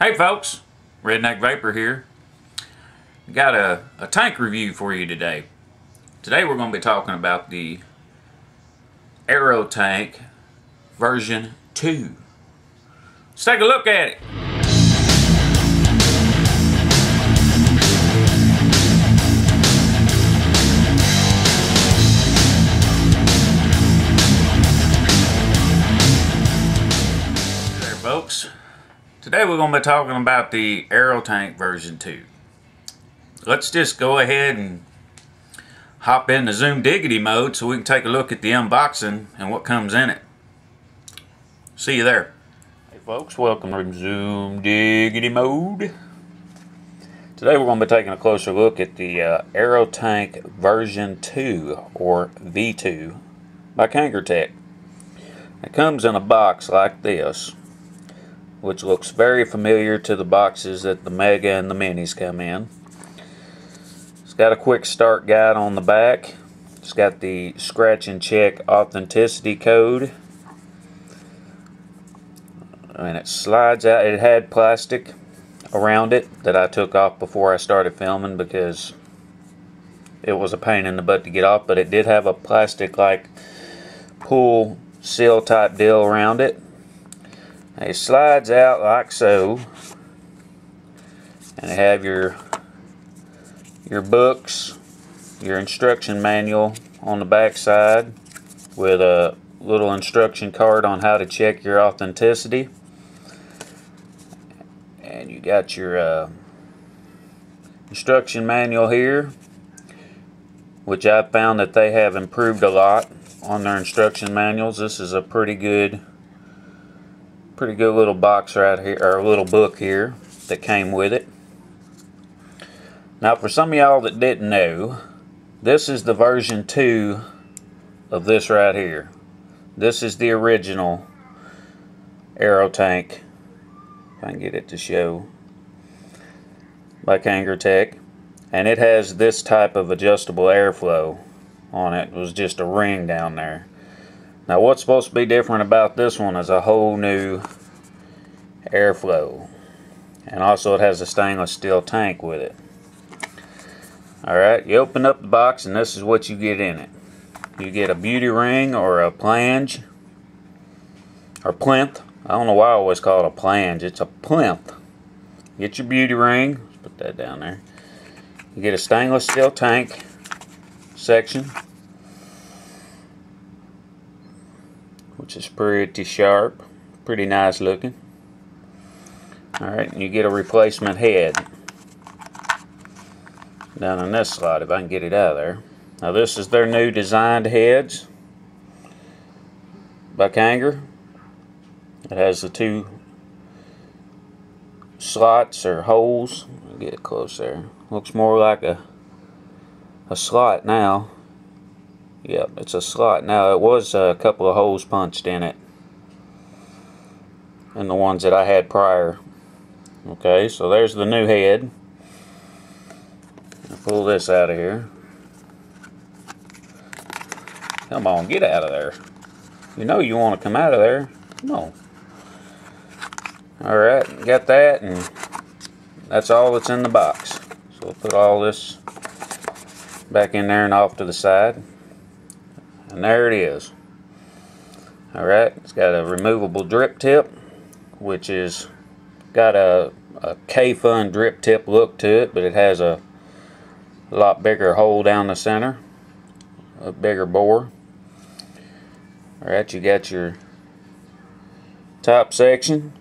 Hey folks, Redneck Vapor here. Got a tank review for you today. Today we're going to be talking about the Aerotank version 2. Let's take a look at it. There folks. Today we're going to be talking about the Aerotank version 2. Let's just go ahead and hop into Zoom Diggity mode so we can take a look at the unboxing and what comes in it. See you there. Hey folks, welcome to Zoom Diggity mode. Today we're going to be taking a closer look at the Aerotank version 2 or V2 by Kangertech. It comes in a box like this, which looks very familiar to the boxes that the Mega and the Minis come in. It's got a quick start guide on the back. It's got the scratch and check authenticity code. And it slides out. It had plastic around it that I took off before I started filming because it was a pain in the butt to get off, but it did have a plastic like pull seal type deal around it. It slides out like so, and you have your books, your instruction manual on the back side with a little instruction card on how to check your authenticity, and you got your instruction manual here, which I found that they have improved a lot on their instruction manuals. This is a pretty good little box right here, or a little book here that came with it. Now for some of y'all that didn't know, this is the version 2 of this right here. This is the original Aerotank, if I can get it to show, by Kangertech, and it has this type of adjustable airflow on it. It was just a ring down there. Now what's supposed to be different about this one is a whole new airflow, and also it has a stainless steel tank with it. Alright, you open up the box and this is what you get in it. You get a beauty ring or a flange or plinth. I don't know why I always call it a flange. It's a plinth. Get your beauty ring. Let's put that down there. You get a stainless steel tank section, which is pretty sharp, pretty nice looking. Alright, and you get a replacement head down in this slot, if I can get it out of there. Now this is their new designed heads by Kanger. It has the 2 slots or holes. I'll get it close there. Looks more like a slot now. Yep, it's a slot. Now it was a couple of holes punched in it, and the ones that I had prior. Okay, so there's the new head. I'll pull this out of here. Come on, get out of there. You know you want to come out of there. Come on. Alright, got that, and that's all that's in the box. So we'll put all this back in there and off to the side. And there it is. Alright, it's got a removable drip tip, which is got a K-Fun drip tip look to it, but it has a lot bigger hole down the center, a bigger bore. Alright, you got your top section,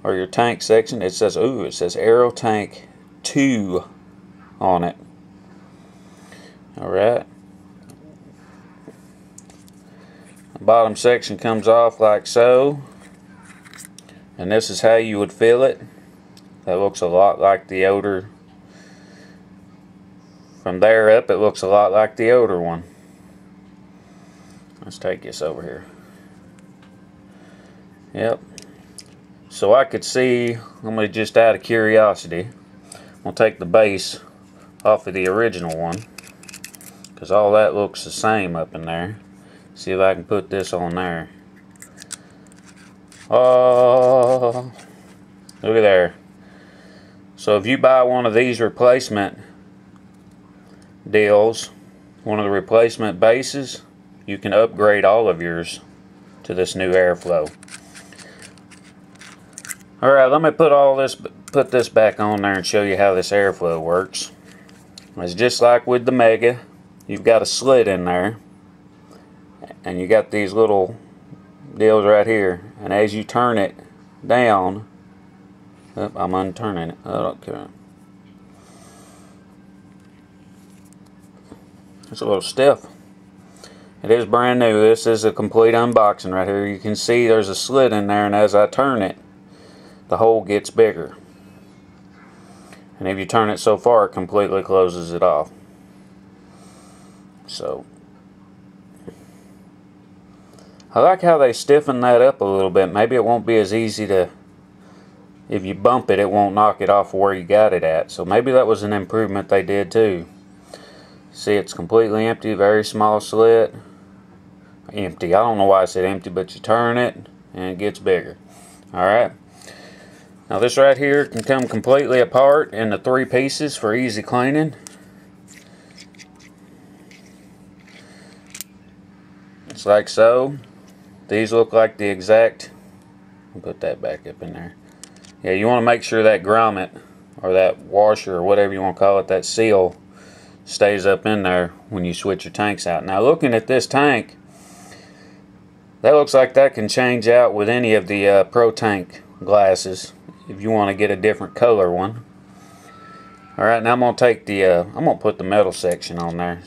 or your tank section. It says Aerotank 2 on it. Alright. The bottom section comes off like so, and this is how you would fill it. That looks a lot like the odor. From there up, it looks a lot like the odor one. Let's take this over here. Yep. So I could see, I'm going to just out of curiosity, I'm going to take the base off of the original one, because all that looks the same up in there. See if I can put this on there. Oh, Look at there. So if you buy one of these replacement deals, one of the replacement bases, you can upgrade all of yours to this new airflow. Alright, let me put this back on there and show you how this airflow works. It's just like with the Mega. You've got a slit in there, and you got these little deals right here, and as you turn it down, I'm unturning it. Okay. It's a little stiff. It is brand new. This is a complete unboxing right here. You can see there's a slit in there, and as I turn it, the hole gets bigger. And if you turn it so far, it completely closes it off. So I like how they stiffen that up a little bit. Maybe it won't be as easy to, if you bump it, it won't knock it off where you got it at. So maybe that was an improvement they did too. See, it's completely empty, very small slit. Empty. I don't know why I said empty, but you turn it and it gets bigger. Alright. Now this right here can come completely apart into 3 pieces for easy cleaning. It's like so. These look like the exact, I'll put that back up in there. Yeah, you want to make sure that grommet or that washer or whatever you want to call it, that seal, stays up in there when you switch your tanks out. Now looking at this tank, that looks like that can change out with any of the Pro Tank glasses if you want to get a different color one. Alright, now I'm going to take the, I'm going to put the metal section on there.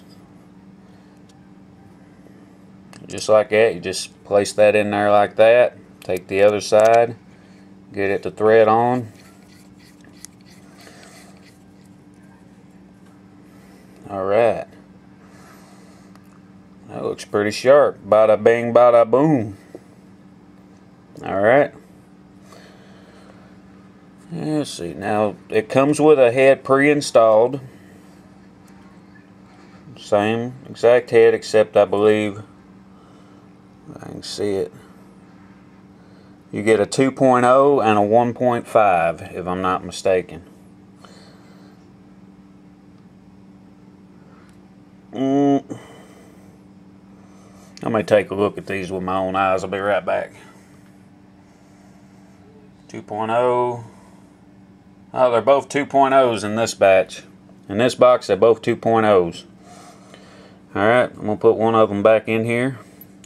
Just like that, you just place that in there like that. Take the other side, get it to thread on. Alright. That looks pretty sharp. Bada bing, bada boom. Alright. Let's see. Now, it comes with a head pre-installed. Same exact head, except I believe, I can see it, you get a 2.0 and a 1.5, if I'm not mistaken. Let me take a look at these with my own eyes. I'll be right back. 2.0. Oh, they're both 2.0s in this batch. In this box, they're both 2.0s. Alright, I'm going to put one of them back in here.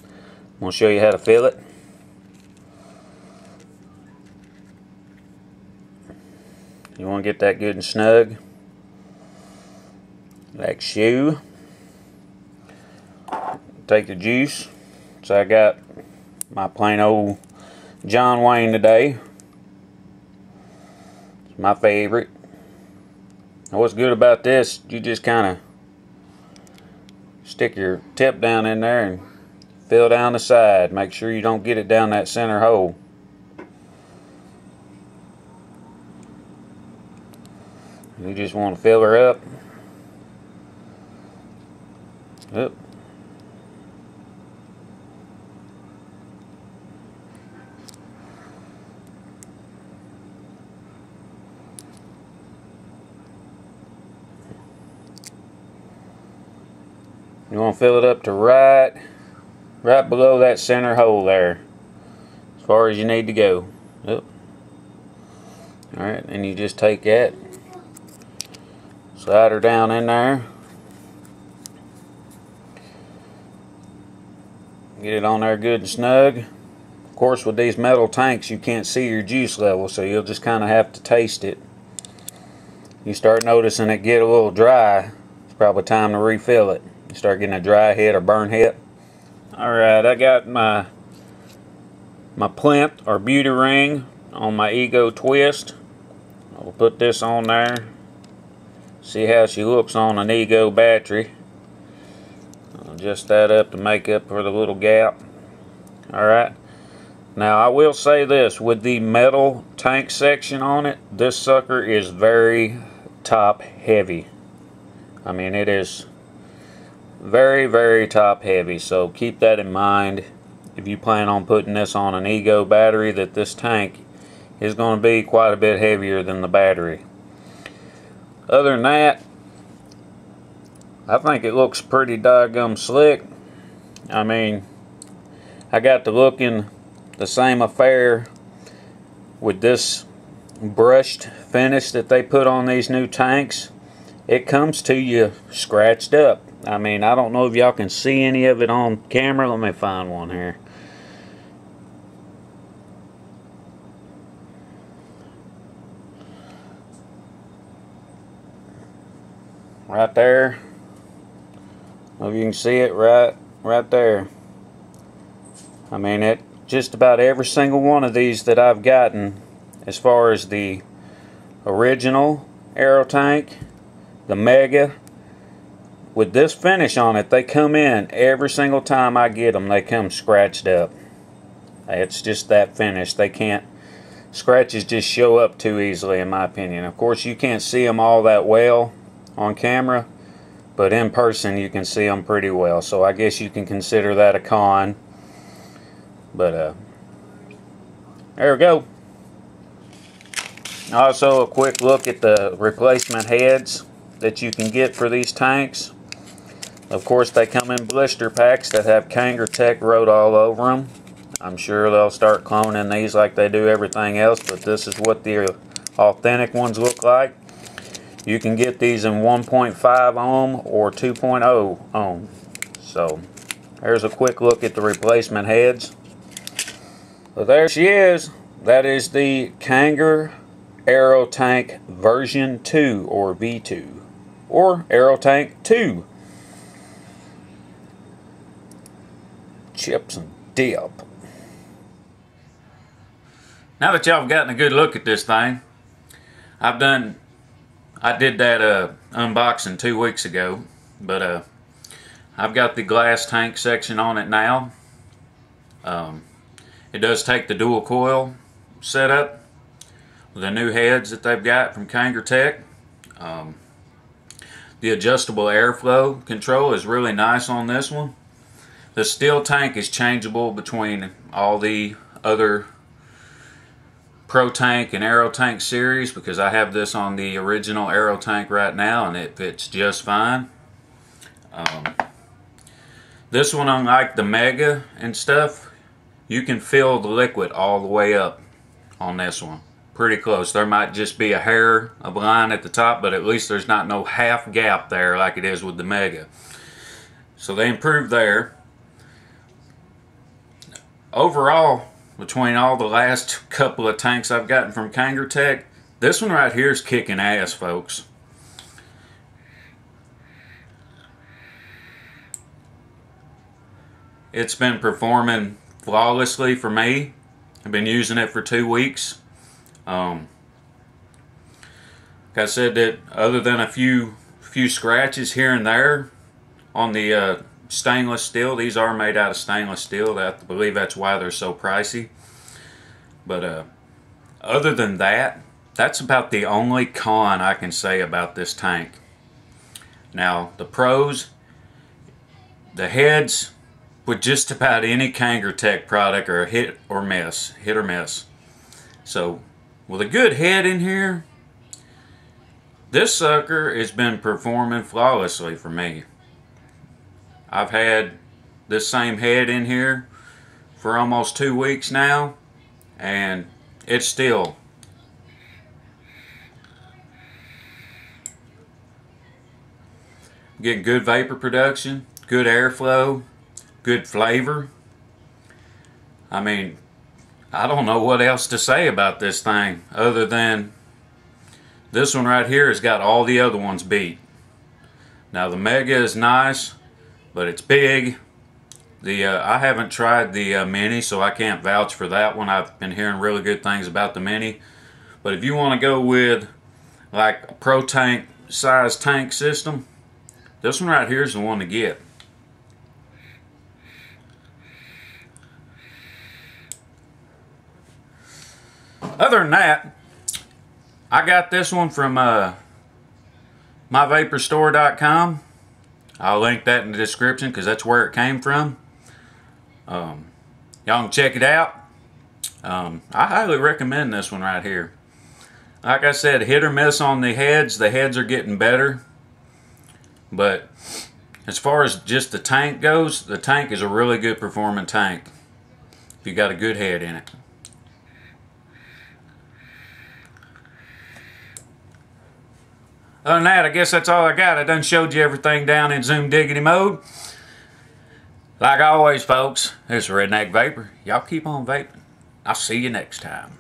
I'm going to show you how to fill it. You want to get that good and snug. Like so. Take the juice. So I got my plain old John Wayne today. It's my favorite. Now what's good about this, you just kind of stick your tip down in there and fill down the side. Make sure you don't get it down that center hole. You just want to fill her up. Yep. You want to fill it up to right below that center hole there, as far as you need to go. Yep. Alright, and you just take that, slide her down in there, get it on there good and snug. Of course, with these metal tanks you can't see your juice level, so you'll just kind of have to taste it. You start noticing it get a little dry, it's probably time to refill it. You start getting a dry head or burn head. Alright, I got my plinth or beauty ring on my Ego Twist. I'll put this on there. See how she looks on an Ego battery. I'll adjust that up to make up for the little gap. Alright. Now I will say this, with the metal tank section on it, this sucker is very top heavy. I mean, it is very, very top heavy, so keep that in mind if you plan on putting this on an Ego battery, that this tank is going to be quite a bit heavier than the battery. Other than that, I think it looks pretty doggone slick. I mean, I got to looking the same affair with this brushed finish that they put on these new tanks. It comes to you scratched up. I mean, I don't know if y'all can see any of it on camera. Let me find one here. Right there. I don't know if you can see it right there. I mean, it just about every single one of these that I've gotten, as far as the original Aerotank, the Mega, with this finish on it, they come in every single time I get them. They come scratched up. It's just that finish. They can't. Scratches just show up too easily, in my opinion. Of course, you can't see them all that well on camera, but in person you can see them pretty well. So I guess you can consider that a con. But there we go. Also, a quick look at the replacement heads that you can get for these tanks. Of course, they come in blister packs that have Kangertech wrote all over them. I'm sure they'll start cloning these like they do everything else, but this is what the authentic ones look like. You can get these in 1.5 ohm or 2.0 ohm. So there's a quick look at the replacement heads. So there she is. That is the Kangertech Aerotank version 2 or V2 or Aerotank 2. Chips and dip. Now that y'all have gotten a good look at this thing, I did that unboxing 2 weeks ago, but I've got the glass tank section on it now. It does take the dual coil setup with the new heads that they've got from Kangertech. The adjustable airflow control is really nice on this one. The steel tank is changeable between all the other Pro Tank and Aerotank series, because I have this on the original Aerotank right now and it fits just fine. This one, unlike the Mega and stuff, you can fill the liquid all the way up on this one. Pretty close. There might just be a hair of line at the top, but at least there's not no half gap there like it is with the Mega. So they improved there. Overall, between all the last couple of tanks I've gotten from Kangertech, this one right here is kicking ass, folks. It's been performing flawlessly for me. I've been using it for 2 weeks. Like I said, that other than a few scratches here and there on the stainless steel, these are made out of stainless steel. I believe that's why they're so pricey. But other than that, that's about the only con I can say about this tank. Now, the pros, the heads with just about any Kangertech product are hit or miss. So, with a good head in here, this sucker has been performing flawlessly for me. I've had this same head in here for almost 2 weeks now, and it's still getting good vapor production, good airflow, good flavor. I mean, I don't know what else to say about this thing other than this one right here has got all the other ones beat. Now the Mega is nice, but it's big. I haven't tried the Mini, so I can't vouch for that one. I've been hearing really good things about the Mini. But if you want to go with like a Pro Tank size tank system, this one right here is the one to get. Other than that, I got this one from myvaporstore.com. I'll link that in the description because that's where it came from. Y'all can check it out. I highly recommend this one right here. Like I said, hit or miss on the heads. The heads are getting better. But as far as just the tank goes, the tank is a really good performing tank if you got a good head in it. Other than that, I guess that's all I got. I done showed you everything down in Zoom Diggity mode. Like always, folks, it's Redneck Vapor. Y'all keep on vaping. I'll see you next time.